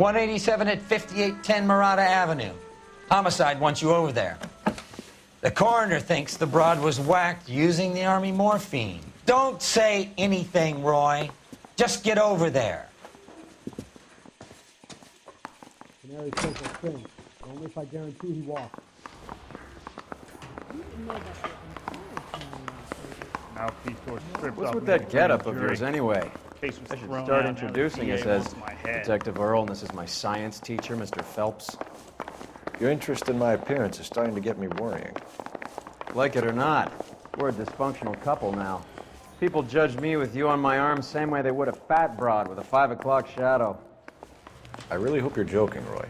187 at 5810 Murata Avenue. Homicide wants you over there. The coroner thinks the broad was whacked using the Army morphine. Don't say anything, Roy. Just get over there. Canary says a thing. Only if I guarantee he walks. Mouthpiece or stripped What's off with of that the getup grand of jury. yours anyway? Case was I should thrown start out, introducing now us the as DA wants my head. Detective Earl, and this is my science teacher, Mr. Phelps. Your interest in my appearance is starting to get me worrying. Like it or not, we're a dysfunctional couple now. People judge me with you on my arm same way they would a fat broad with a 5 o'clock shadow. I really hope you're joking, Roy.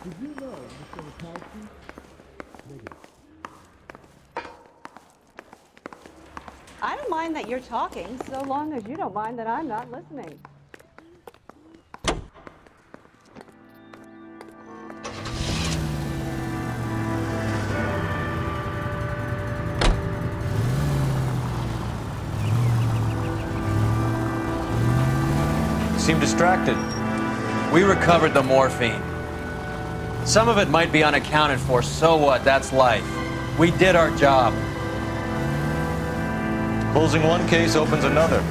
Did you know, Mr. Mikowski? Negative. I don't mind that you're talking, so long as you don't mind that I'm not listening. Seem distracted. We recovered the morphine. Some of it might be unaccounted for, so what? That's life. We did our job. Closing one case opens another.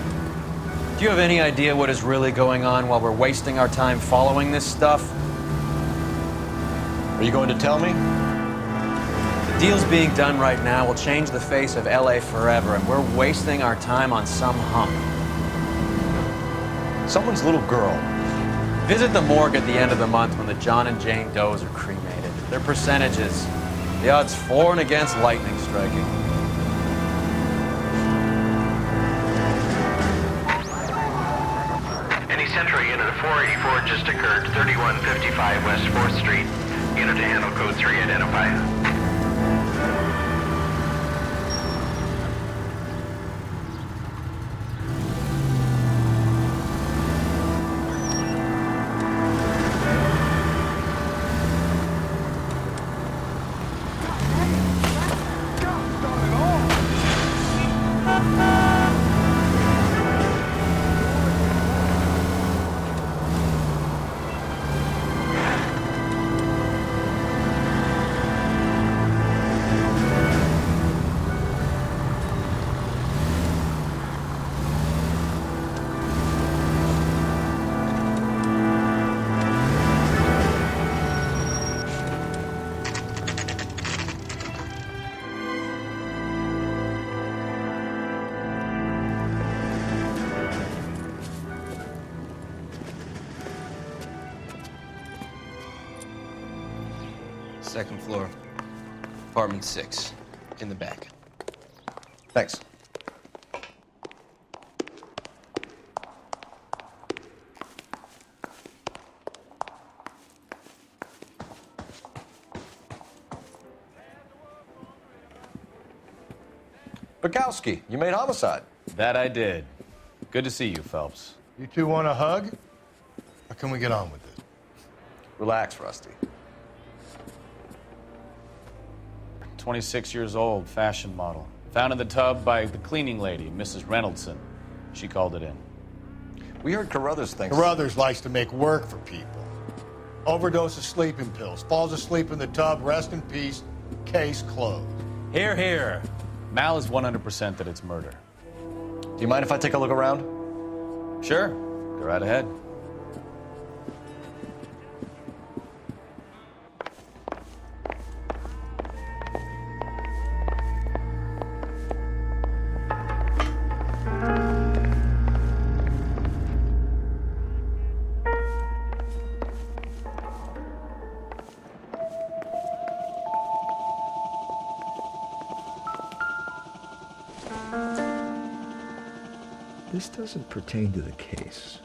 Do you have any idea what is really going on while we're wasting our time following this stuff? Are you going to tell me? The deals being done right now will change the face of LA forever, and we're wasting our time on some hump. Someone's little girl. Visit the morgue at the end of the month when the John and Jane Does are cremated. Their percentages. The odds for and against lightning striking. Any Central unit of 484 just occurred, 3155 West 4th Street. Unit to handle code 3, identify. Second floor, apartment 6, in the back. Thanks. Bukowski, you made homicide. That I did. Good to see you, Phelps. You two want a hug? Or can we get on with it? Relax, Rusty. 26 years old, fashion model. Found in the tub by the cleaning lady, Mrs. Reynoldson. She called it in. We heard Carruthers thinks... Carruthers likes to make work for people. Overdose of sleeping pills, falls asleep in the tub, rest in peace, case closed. Here, here. Mal is 100% that it's murder. Do you mind if I take a look around? Sure, go right ahead. This doesn't pertain to the case.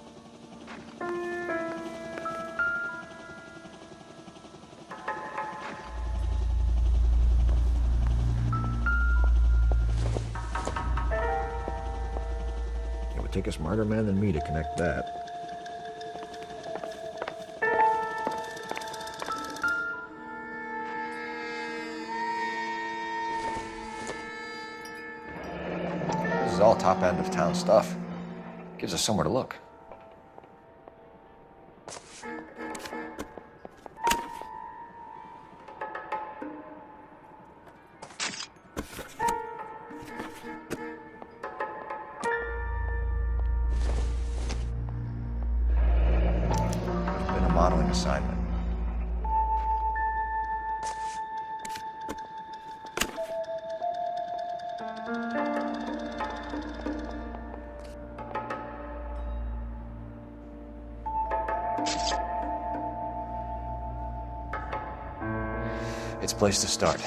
It would take a smarter man than me to connect that. This is all top end of town stuff. Gives us somewhere to look. modeling assignment. It's a place to start.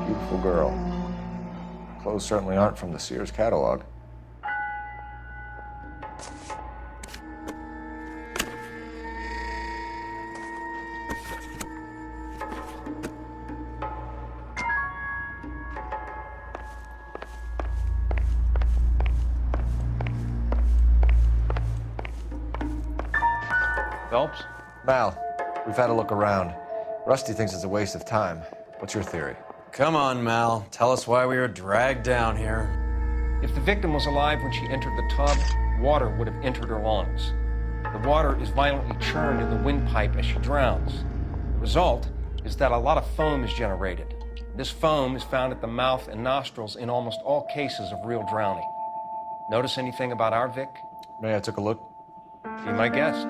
Beautiful girl. Clothes certainly aren't from the Sears catalog. Phelps? Mal, we've had a look around. Rusty thinks it's a waste of time. What's your theory? Come on, Mal. Tell us why we were dragged down here. If the victim was alive when she entered the tub, water would have entered her lungs. The water is violently churned in the windpipe as she drowns. The result is that a lot of foam is generated. This foam is found at the mouth and nostrils in almost all cases of real drowning. Notice anything about our Vic? May I took a look? Be my guest.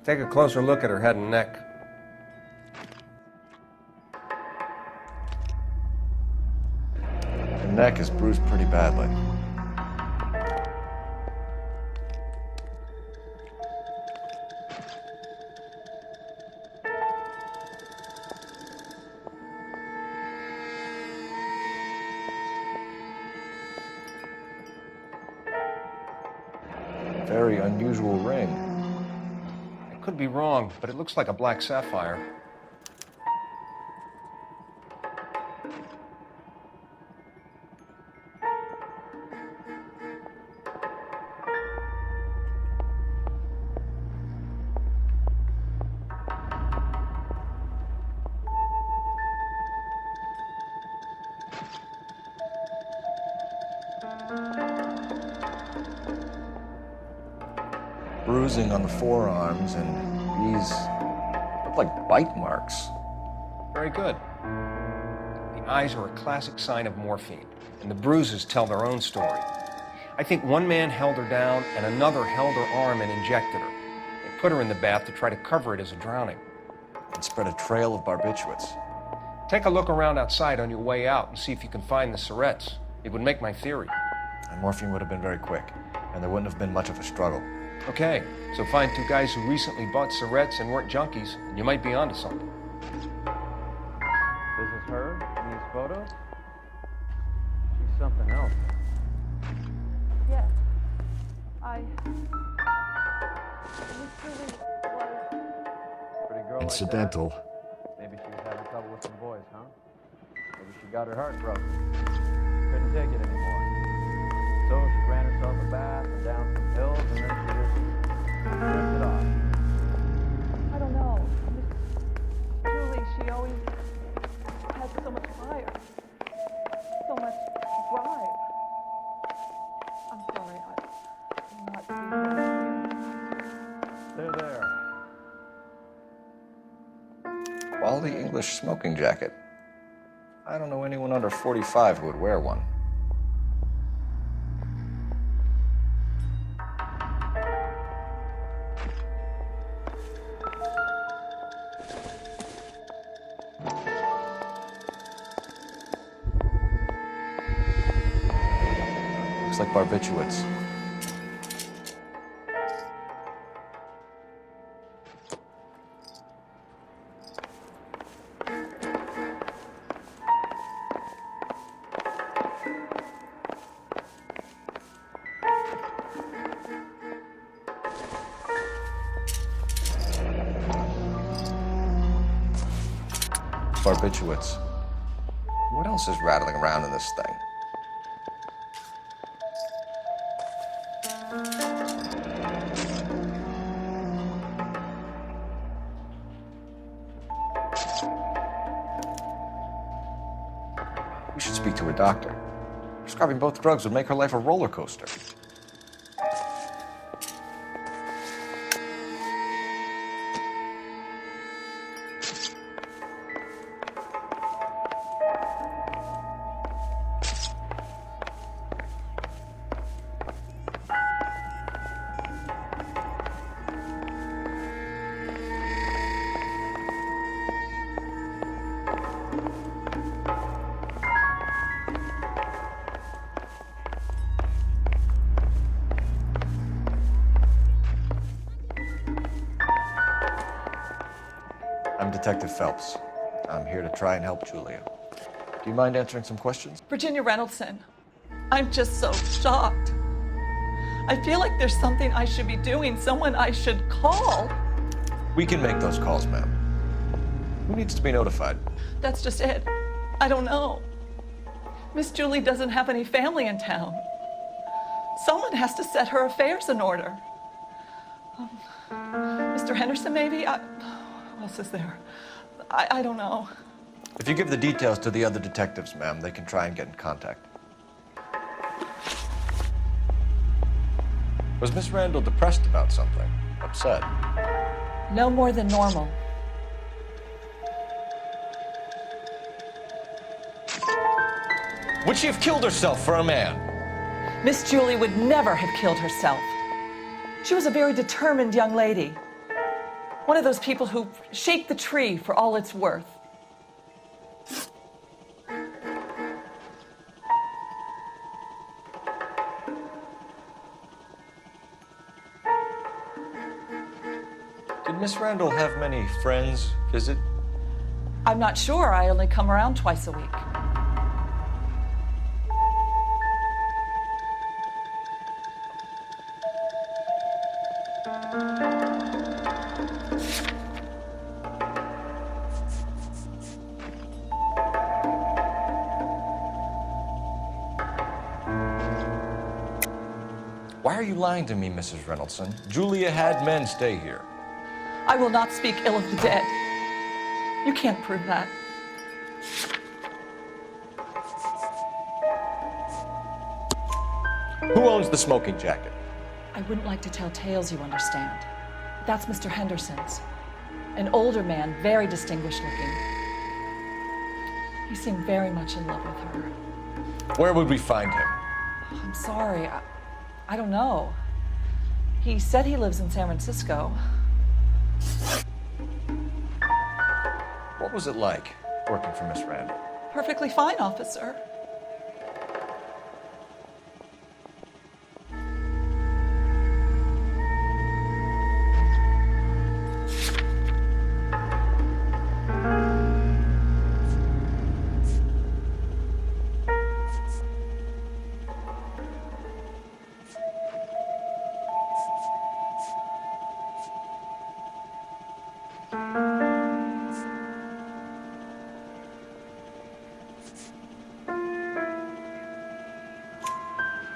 Take a closer look at her head and neck. Her neck is bruised pretty badly. Very unusual ring. I could be wrong, but it looks like a black sapphire. Bruising on the forearms, and these look like bite marks. Very good. The eyes are a classic sign of morphine, and the bruises tell their own story. I think one man held her down, and another held her arm and injected her. They put her in the bath to try to cover it as a drowning. And spread a trail of barbiturates. Take a look around outside on your way out and see if you can find the syrettes. It would make my theory. And morphine would have been very quick, and there wouldn't have been much of a struggle. Okay, so find two guys who recently bought syrettes and weren't junkies, and you might be onto something. This is her in these photos? She's something else. Yes. This really was... Pretty girl Incidental. like that. Maybe she was having trouble with some boys, huh? Maybe she got her heart broken. Couldn't take it anymore. So she ran herself a bath and down some pills, and then she just ripped it off. I don't know. Miss Julie, she always had so much fire. So much drive. I'm sorry, I'm not being There. Quality English smoking jacket. I don't know anyone under 45 who would wear one. Looks like barbiturates. Barbiturates. What else is rattling around in this thing? We should speak to a doctor. Prescribing both drugs would make her life a roller coaster. Detective Phelps. I'm here to try and help Julia. Do you mind answering some questions? Virginia Reynoldson, I'm just so shocked. I feel like there's something I should be doing, someone I should call. We can make those calls, ma'am. Who needs to be notified? That's just it. I don't know. Miss Julie doesn't have any family in town. Someone has to set her affairs in order. Mr. Henderson, maybe? Who else is there? I don't know. If you give the details to the other detectives, ma'am, they can try and get in contact. Was Miss Randall depressed about something? Upset? No more than normal. Would she have killed herself for a man? Miss Julie would never have killed herself. She was a very determined young lady. One of those people who shake the tree for all it's worth. Did Miss Randall have many friends visit? I'm not sure. I only come around twice a week. Why are you lying to me, Mrs. Reynoldson? Julia had men stay here. I will not speak ill of the dead. You can't prove that. Who owns the smoking jacket? I wouldn't like to tell tales, you understand. That's Mr. Henderson's. An older man, very distinguished looking. He seemed very much in love with her. Where would we find him? I'm sorry. I don't know. He said he lives in San Francisco. What was it like working for Miss Randall? Perfectly fine, officer.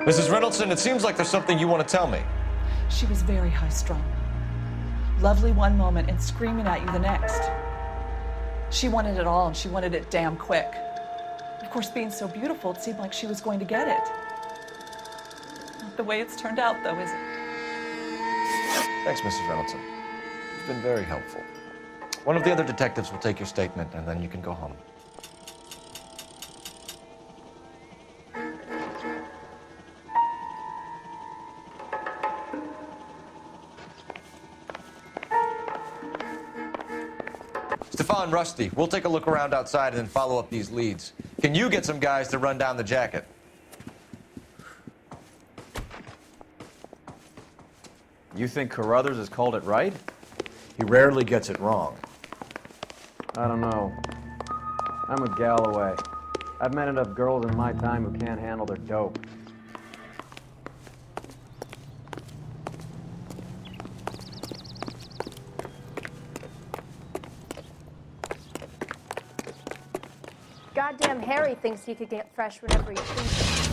Mrs. Reynoldson, it seems like there's something you want to tell me. She was very high-strung. Lovely one moment and screaming at you the next. She wanted it all, and she wanted it damn quick. Of course, being so beautiful, it seemed like she was going to get it. Not the way it's turned out, though, is it? Thanks, Mrs. Reynoldson. You've been very helpful. One of the other detectives will take your statement, and then you can go home. Stefan, Rusty, we'll take a look around outside and then follow up these leads. Can you get some guys to run down the jacket? You think Carruthers has called it right? He rarely gets it wrong. I don't know. I'm with Galloway. I've met enough girls in my time who can't handle their dope. Goddamn Harry thinks he could get fresh whenever he thinks.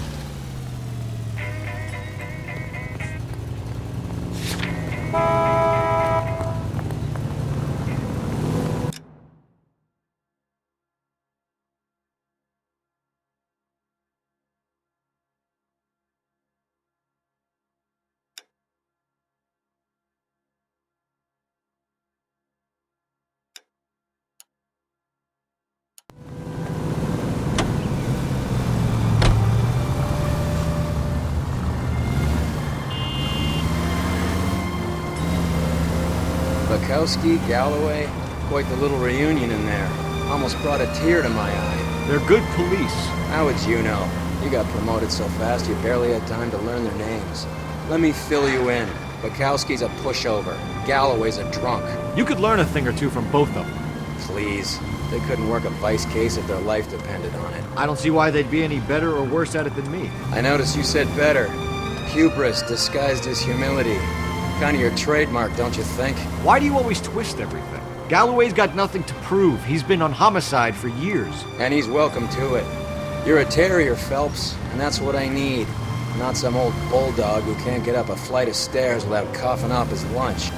Bukowski, Galloway, quite the little reunion in there. Almost brought a tear to my eye. They're good police. How would you know? You got promoted so fast you barely had time to learn their names. Let me fill you in. Bukowski's a pushover. Galloway's a drunk. You could learn a thing or two from both of them. Please. They couldn't work a vice case if their life depended on it. I don't see why they'd be any better or worse at it than me. I noticed you said better. Hubris disguised as humility. Kind of your trademark, don't you think? Why do you always twist everything? Galloway's got nothing to prove. He's been on homicide for years. And he's welcome to it. You're a terrier, Phelps, and that's what I need. Not some old bulldog who can't get up a flight of stairs without coughing off his lunch.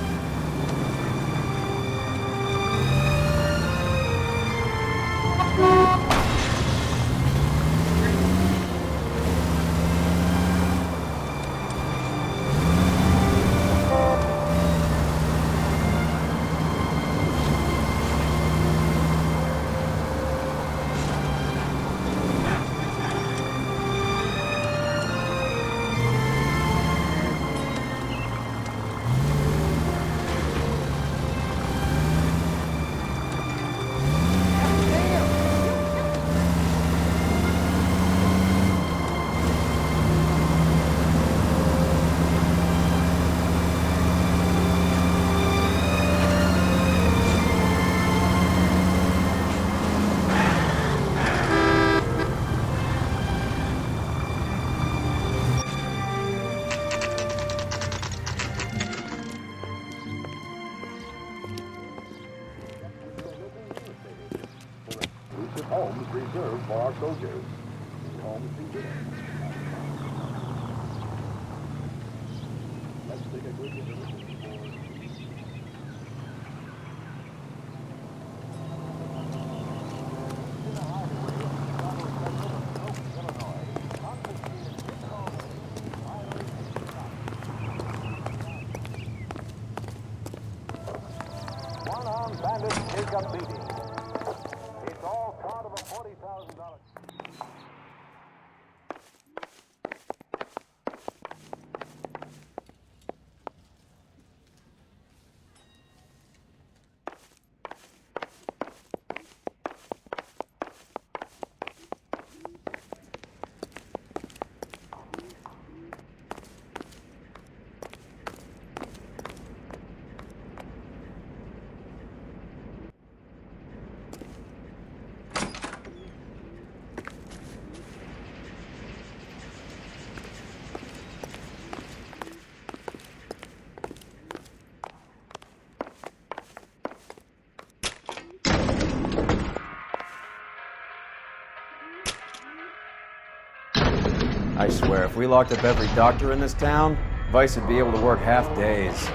Homes reserved for our soldiers. Homes reserved. Let's take a quick look. One-armed bandits take a beating. It's all part of a $40,000. I swear, if we locked up every doctor in this town, Vice would be able to work half days.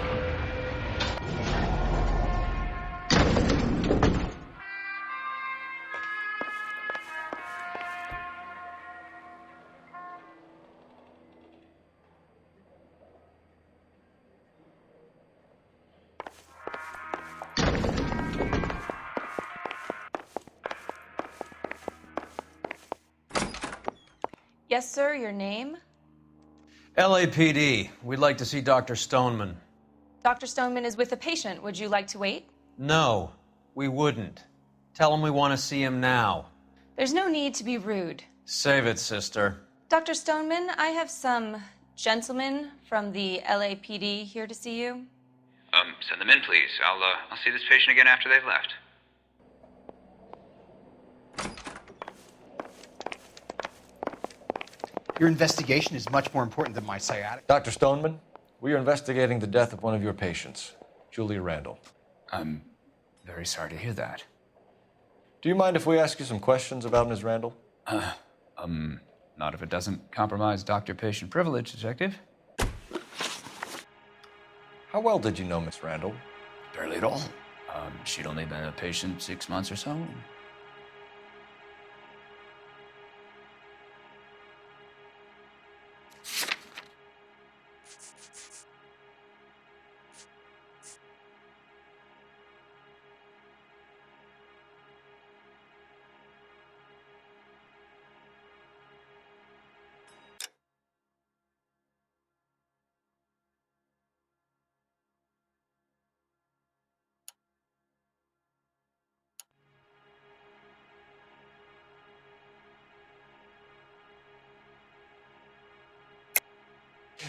Yes, sir, your name? LAPD. We'd like to see Dr. Stoneman. Dr. Stoneman is with a patient. Would you like to wait? No, we wouldn't. Tell him we want to see him now. There's no need to be rude. Save it, sister. Dr. Stoneman, I have some gentlemen from the LAPD here to see you. Send them in, please. I'll see this patient again after they've left. Your investigation is much more important than my sciatic. Dr. Stoneman, we are investigating the death of one of your patients, Julia Randall. I'm very sorry to hear that. Do you mind if we ask you some questions about Ms. Randall? Not if it doesn't compromise doctor-patient privilege, Detective. How well did you know Miss Randall? Barely at all. She'd only been a patient 6 months or so.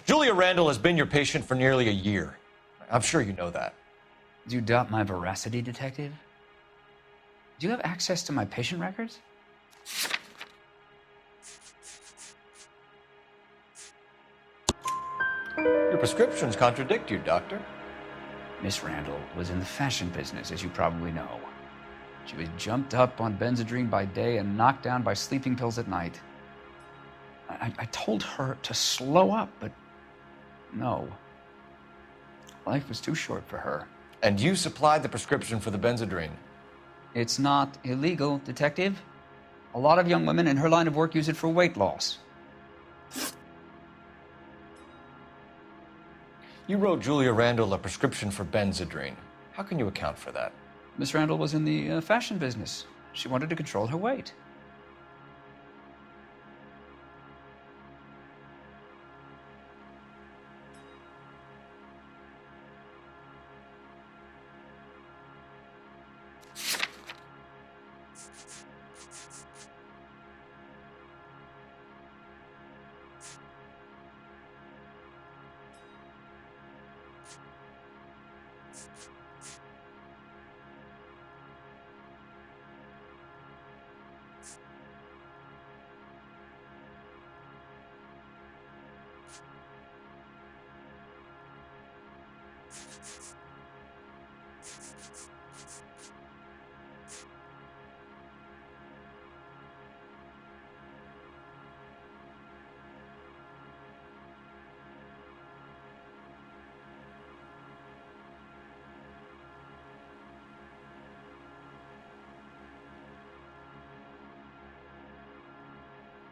Julia Randall has been your patient for nearly a year. I'm sure you know that. Do you doubt my veracity, Detective? Do you have access to my patient records? Your prescriptions contradict you, Doctor. Miss Randall was in the fashion business, as you probably know. She was jumped up on Benzedrine by day and knocked down by sleeping pills at night. I told her to slow up, but no. Life was too short for her. And you supplied the prescription for the Benzedrine? It's not illegal, Detective. A lot of young women in her line of work use it for weight loss. You wrote Julia Randall a prescription for Benzedrine. How can you account for that? Miss Randall was in the fashion business. She wanted to control her weight.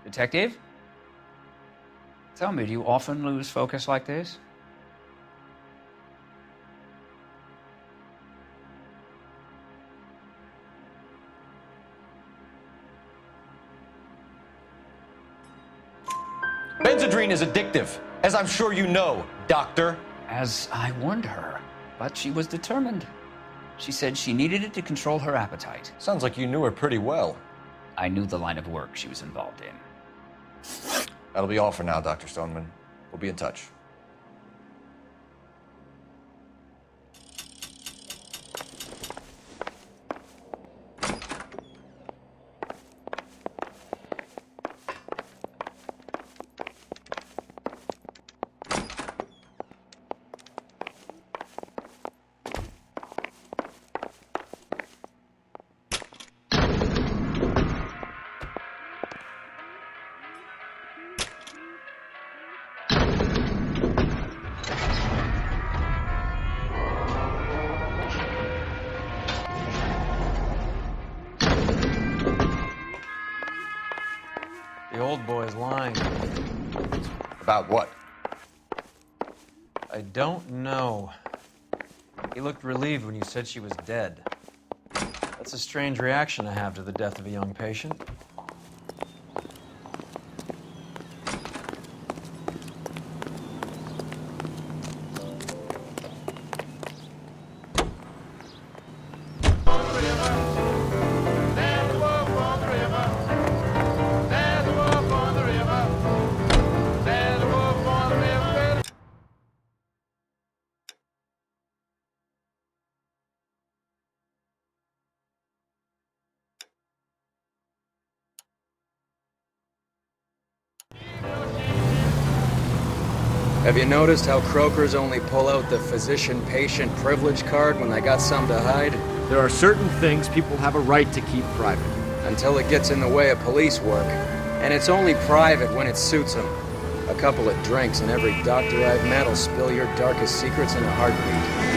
Detective? Tell me, do you often lose focus like this? Benzedrine is addictive, as I'm sure you know, Doctor. As I warned her, but she was determined. She said she needed it to control her appetite. Sounds like you knew her pretty well. I knew the line of work she was involved in. That'll be all for now, Dr. Stoneman. We'll be in touch. The old boy's lying. About what? I don't know. He looked relieved when you said she was dead. That's a strange reaction to have to the death of a young patient. Have you noticed how croakers only pull out the physician-patient privilege card when they got something to hide? There are certain things people have a right to keep private. Until it gets in the way of police work. And it's only private when it suits them. A couple of drinks and every doctor I've met will spill your darkest secrets in a heartbeat.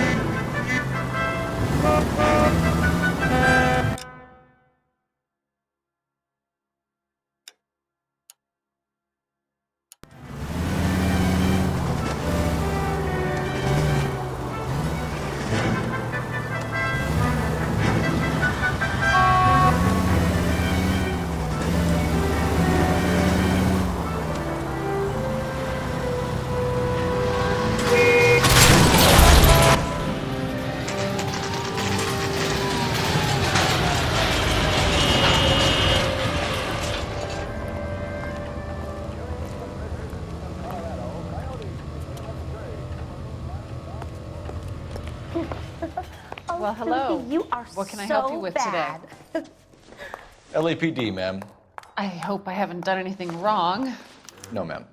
Well, hello. You are What can I so help you with bad. today? LAPD, ma'am. I hope I haven't done anything wrong. No, ma'am.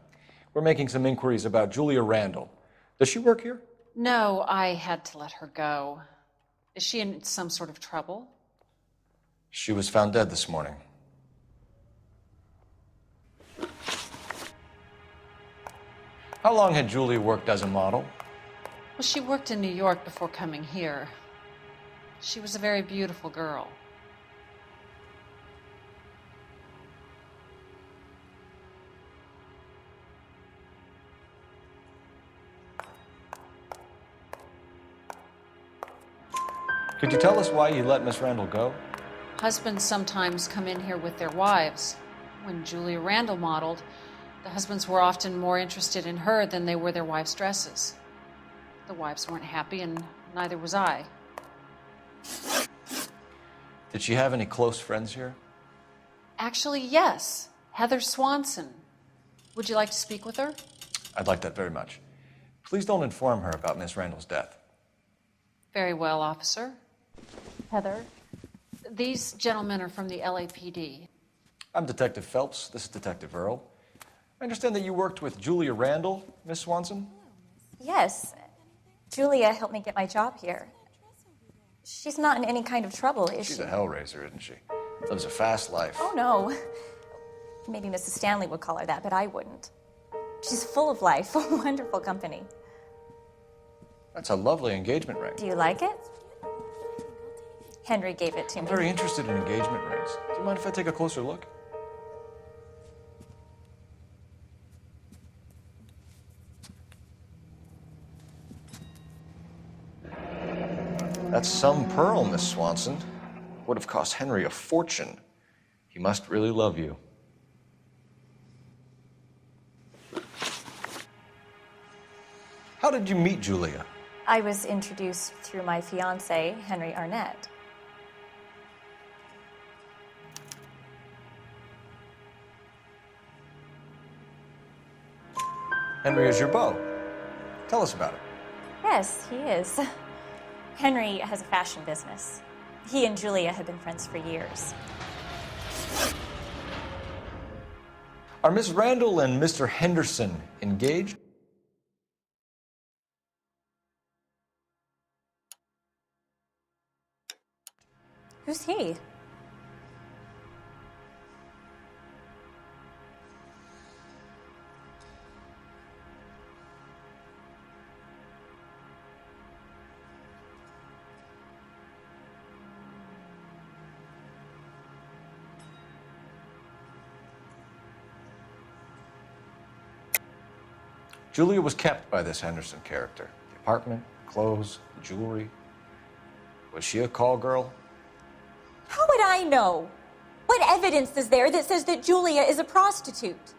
We're making some inquiries about Julia Randall. Does she work here? No, I had to let her go. Is she in some sort of trouble? She was found dead this morning. How long had Julia worked as a model? Well, she worked in New York before coming here. She was a very beautiful girl. Could you tell us why you let Miss Randall go? Husbands sometimes come in here with their wives. When Julia Randall modeled, the husbands were often more interested in her than they were their wives' dresses. The wives weren't happy, and neither was I. Did she have any close friends here? Actually, yes. Heather Swanson. Would you like to speak with her? I'd like that very much. Please don't inform her about Miss Randall's death. Very well, officer. Heather, these gentlemen are from the LAPD. I'm Detective Phelps. This is Detective Earl. I understand that you worked with Julia Randall, Miss Swanson? Yes. Julia helped me get my job here. She's not in any kind of trouble, is she? She's a hellraiser, isn't she? Lives a fast life. Oh, no. Maybe Mrs. Stanley would call her that, but I wouldn't. She's full of life, a wonderful company. That's a lovely engagement ring. Do you like it? Henry gave it to me. I'm very interested in engagement rings. Do you mind if I take a closer look? That's some pearl, Miss Swanson. Would have cost Henry a fortune. He must really love you. How did you meet Julia? I was introduced through my fiancé, Henry Arnett. Henry is your beau. Tell us about it. Yes, he is. Henry has a fashion business. He and Julia have been friends for years. Are Miss Randall and Mr. Henderson engaged? Who's he? Julia was kept by this Henderson character. The apartment, clothes, the jewelry. Was she a call girl? How would I know? What evidence is there that says that Julia is a prostitute?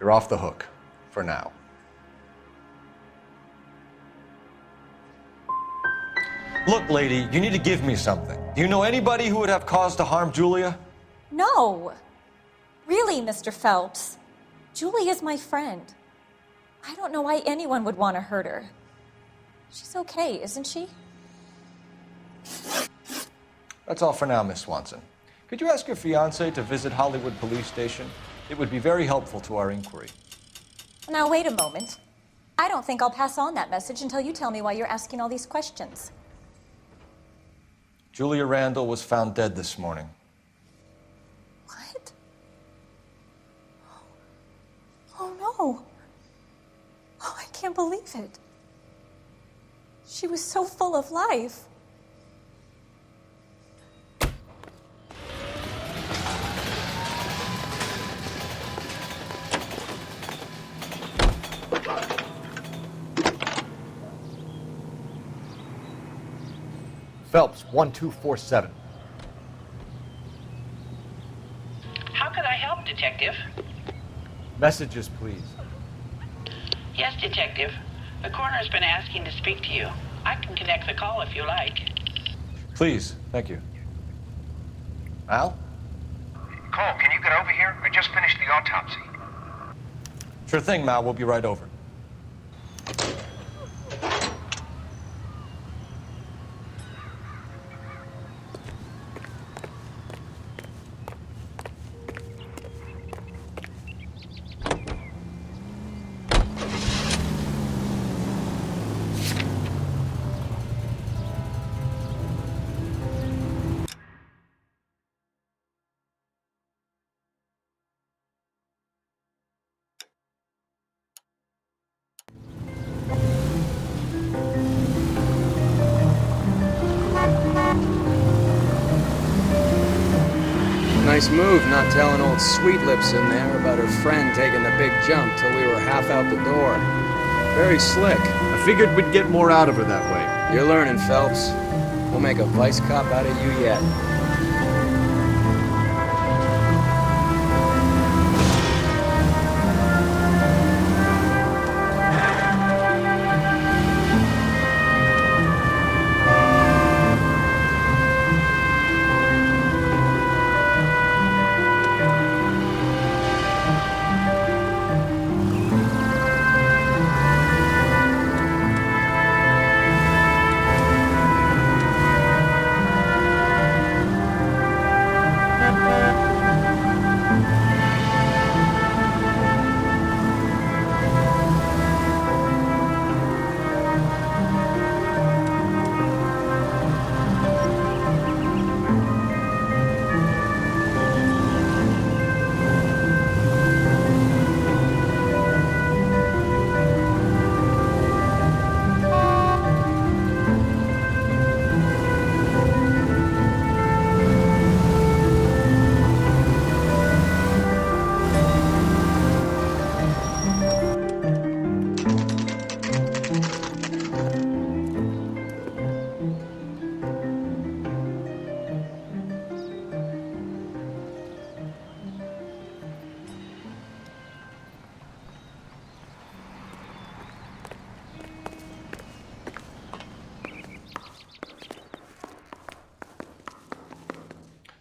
You're off the hook, for now. Look, lady, you need to give me something. Do you know anybody who would have cause to harm Julia? No. Really, Mr. Phelps. Julia's my friend. I don't know why anyone would want to hurt her. She's okay, isn't she? That's all for now, Miss Swanson. Could you ask your fiancé to visit Hollywood Police Station? It would be very helpful to our inquiry. Now, wait a moment. I don't think I'll pass on that message until you tell me why you're asking all these questions. Julia Randall was found dead this morning. What? Oh, no. Oh, I can't believe it. She was so full of life. Phelps, 1247. How can I help, Detective? Messages, please. Yes, Detective. The coroner's been asking to speak to you. I can connect the call if you like. Please, thank you. Al? Cole, can you get over here? I just finished the autopsy. Sure thing, Mal. We'll be right over. Nice move not telling old Sweet Lips in there about her friend taking the big jump till we were half out the door. Very slick. I figured we'd get more out of her that way. You're learning, Phelps. We'll make a vice cop out of you yet.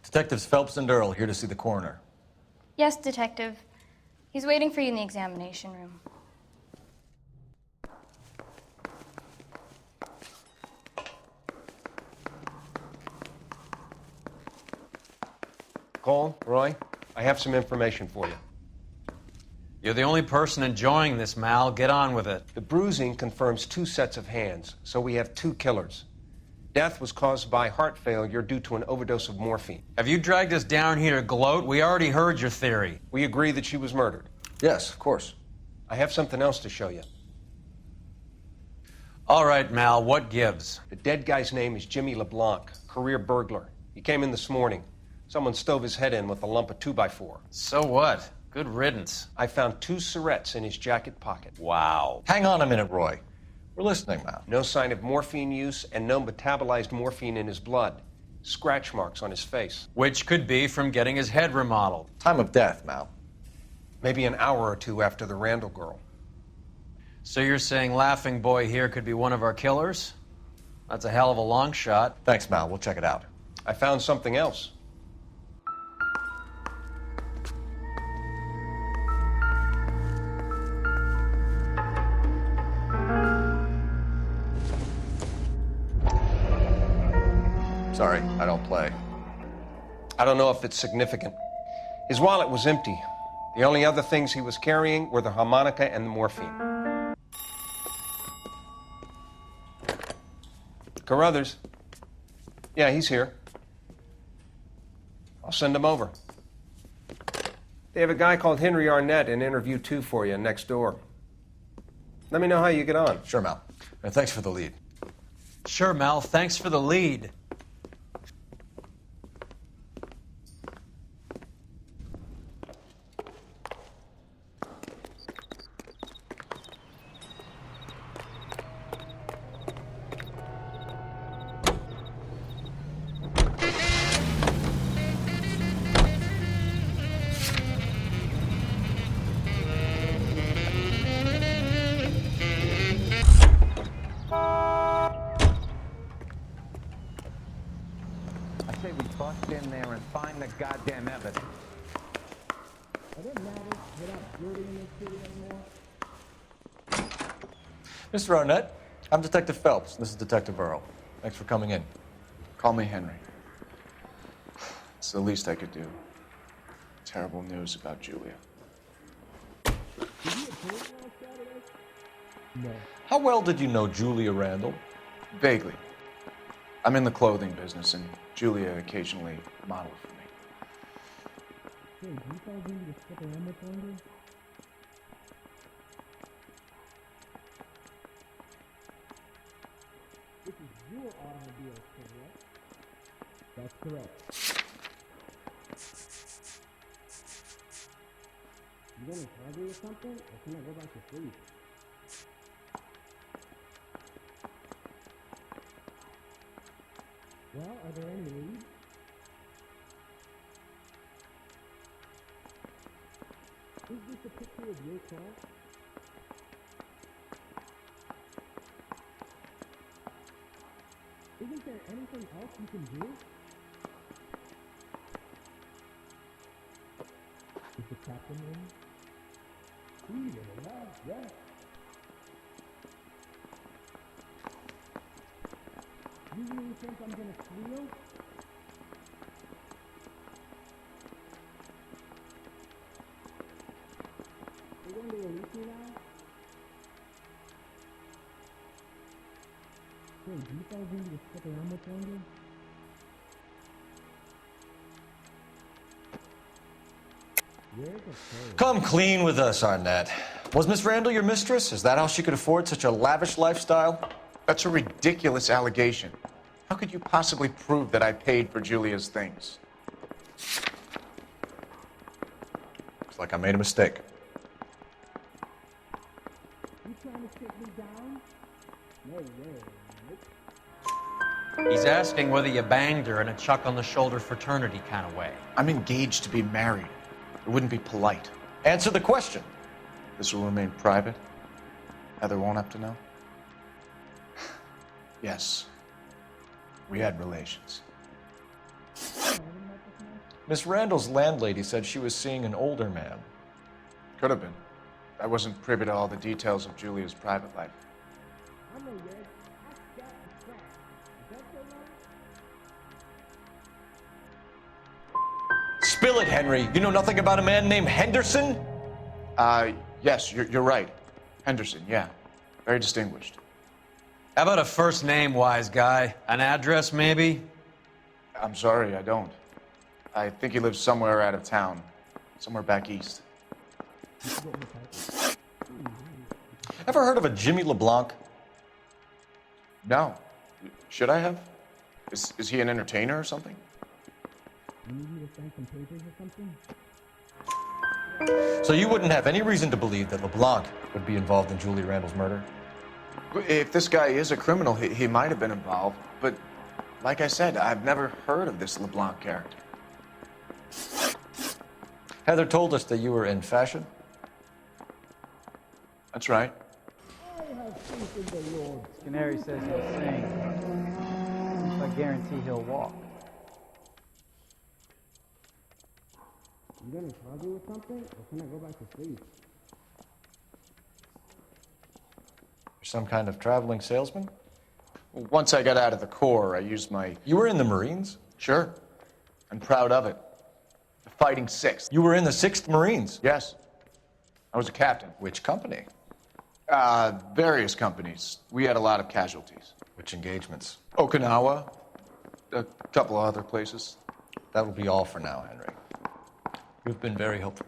Detectives Phelps and Earl here to see the coroner. Yes, Detective. He's waiting for you in the examination room. Cole, Roy, I have some information for you. You're the only person enjoying this, Mal. Get on with it. The bruising confirms 2 sets of hands, so we have 2 killers. Death was caused by heart failure due to an overdose of morphine. Have you dragged us down here to gloat? We already heard your theory. We agree that she was murdered. Yes, of course. I have something else to show you. All right, Mal, what gives? The dead guy's name is Jimmy LeBlanc, career burglar. He came in this morning. Someone stove his head in with a lump of 2x4. So what? Good riddance. I found 2 cigarettes in his jacket pocket. Wow. Hang on a minute, Roy. We're listening, Mal. No sign of morphine use and no metabolized morphine in his blood. Scratch marks on his face. Which could be from getting his head remodeled. Time of death, Mal. Maybe an hour or 2 after the Randall girl. So you're saying Laughing Boy here could be one of our killers? That's a hell of a long shot. Thanks, Mal. We'll check it out. I found something else. Sorry, I don't play. I don't know if it's significant. His wallet was empty. The only other things he was carrying were the harmonica and the morphine. Carruthers. Yeah, he's here. I'll send him over. They have a guy called Henry Arnett in interview 2 for you next door. Let me know how you get on. Sure, Mal. And thanks for the lead. Sure, Mel. Thanks for the lead. I say we bust in there and find the goddamn evidence. Are there matters without Julie in this city anymore? Mr. Arnett, I'm Detective Phelps. This is Detective Earl. Thanks for coming in. Call me Henry. It's the least I could do. Terrible news about Julia. Did you appear on Saturday? No. How well did you know Julia Randall? Vaguely. I'm in the clothing business, and Julia occasionally modeled for me. Hey, do you guys need to stick around with longer? This is your automobile, correct? That's correct. You gonna argue or something, or can I go back to sleep? Well, are there any leads? Is this a picture of your car? Isn't there anything else you can do? Is the captain in? He's in, yeah. You really think I'm gonna squeal? Are you going to release me now? Hey, do you guys need to stick around much longer? Where's the code? Come clean with us, Arnett. Was Miss Randall your mistress? Is that how she could afford such a lavish lifestyle? That's a ridiculous allegation. How could you possibly prove that I paid for Julia's things? Looks like I made a mistake. You trying to sit me down? No way. He's asking whether you banged her in a chuck-on-the-shoulder fraternity kind of way. I'm engaged to be married. It wouldn't be polite. Answer the question. This will remain private? Heather won't have to know? Yes. We had relations. Miss Randall's landlady said she was seeing an older man. Could have been. I wasn't privy to all the details of Julia's private life. I'm a red. I got the crack. Is that so right? Spill it, Henry. You know nothing about a man named Henderson? Yes, you're right. Henderson, yeah. Very distinguished. How about a first name, wise guy? An address, maybe? I'm sorry, I don't. I think he lives somewhere out of town. Somewhere back east. Ever heard of a Jimmy LeBlanc? No. Should I have? Is he an entertainer or something? You need me to sign some papers or something? So you wouldn't have any reason to believe that LeBlanc would be involved in Julie Randall's murder? If this guy is a criminal, he might have been involved. But like I said, I've never heard of this LeBlanc character. Heather told us that you were in fashion. That's right. I have faith in the Lord. Canary says he'll sing. I guarantee he'll walk. You gonna argue with something, or can I go back to sleep? You're some kind of traveling salesman? Well, once I got out of the Corps, I used my... You were in the Marines? Sure. I'm proud of it. The Fighting Sixth. You were in the 6th Marines? Yes. I was a captain. Which company? Various companies. We had a lot of casualties. Which engagements? Okinawa. A couple of other places. That will be all for now, Henry. You've been very helpful.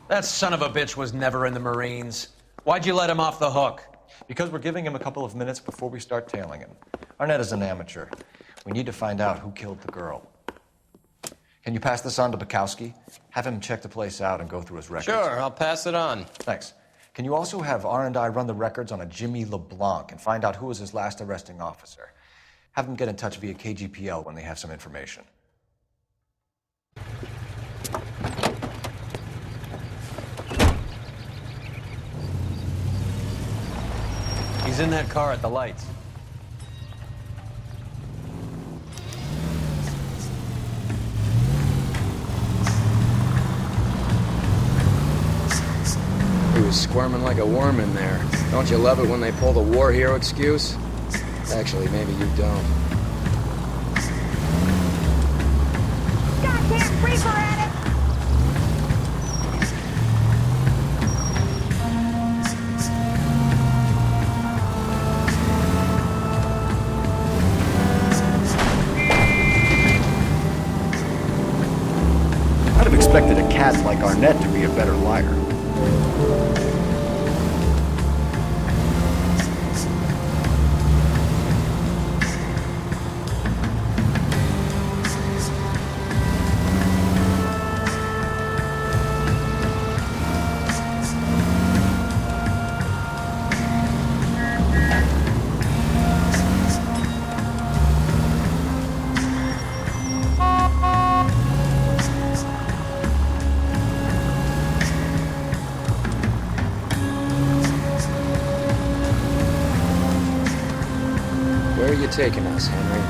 That son of a bitch was never in the Marines. Why'd you let him off the hook? Because we're giving him a couple of minutes before we start tailing him. Arnett is an amateur. We need to find out who killed the girl. Can you pass this on to Bukowski? Have him check the place out and go through his records. Sure, I'll pass it on. Thanks. Can you also have R&I run the records on a Jimmy LeBlanc and find out who was his last arresting officer? Have them get in touch via KGPL when they have some information. He's in that car at the lights. He was squirming like a worm in there. Don't you love it when they pull the war hero excuse? Actually, maybe you don't. Goddamn creeper at it! I'd have expected a cat like Arnett to be a better liar. Where are you taking us, Henry?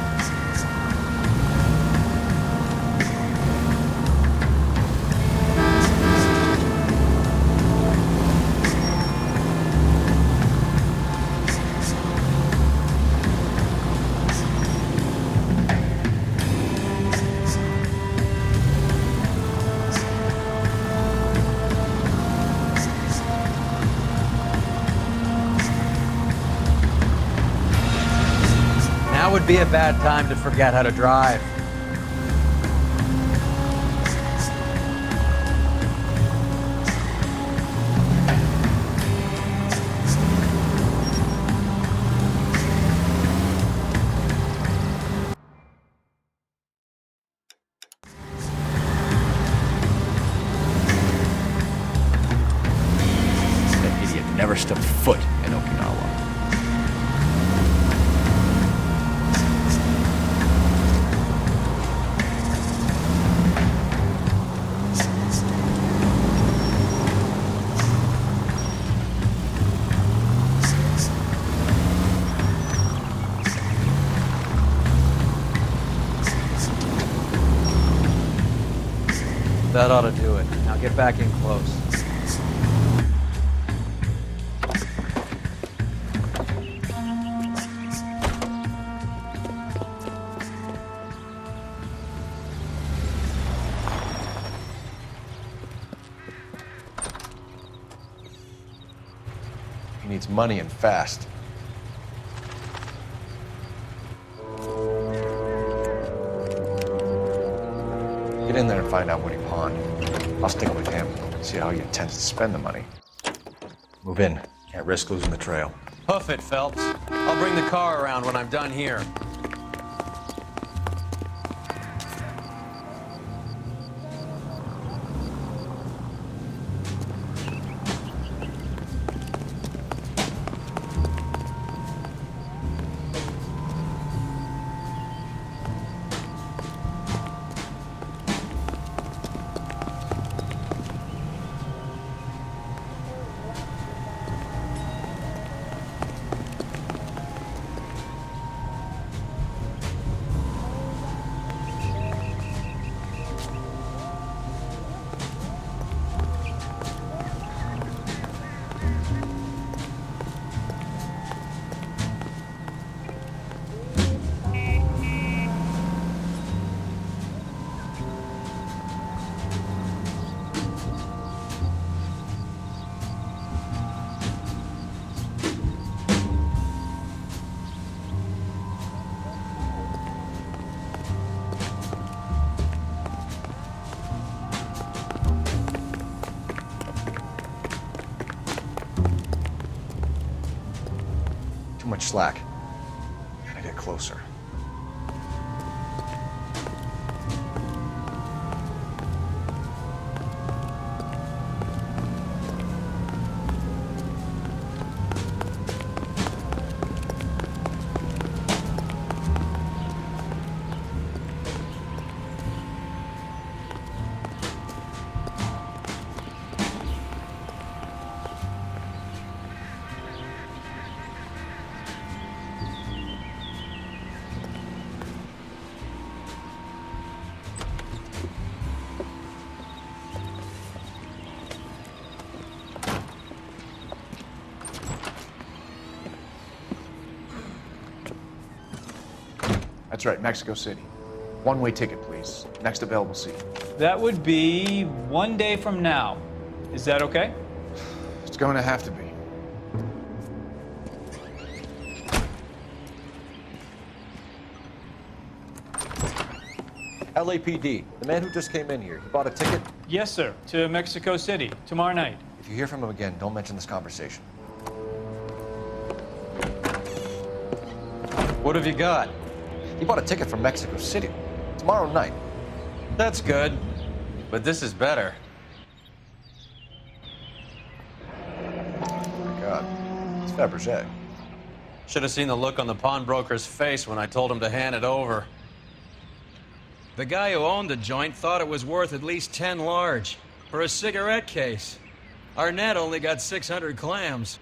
Now would be a bad time to forget how to drive. That idiot never stepped foot in Okinawa. That ought to do it. Now get back in close. He needs money and fast. Get in there and find out what he pawned. I'll stick with him, see how he intends to spend the money. Move in. Can't risk losing the trail. Hoof it, Phelps. I'll bring the car around when I'm done here. slack. Gotta get closer. That's right, Mexico City. One-way ticket, please. Next available seat. That would be 1 day from now. Is that okay? It's going to have to be. LAPD, the man who just came in here, he bought a ticket? Yes, sir. To Mexico City, tomorrow night. If you hear from him again, don't mention this conversation. What have you got? He bought a ticket from Mexico City. Tomorrow night. That's good. But this is better. Oh my God. It's Fabergé. Should have seen the look on the pawnbroker's face when I told him to hand it over. The guy who owned the joint thought it was worth at least 10 large for a cigarette case. Arnett only got 600 clams.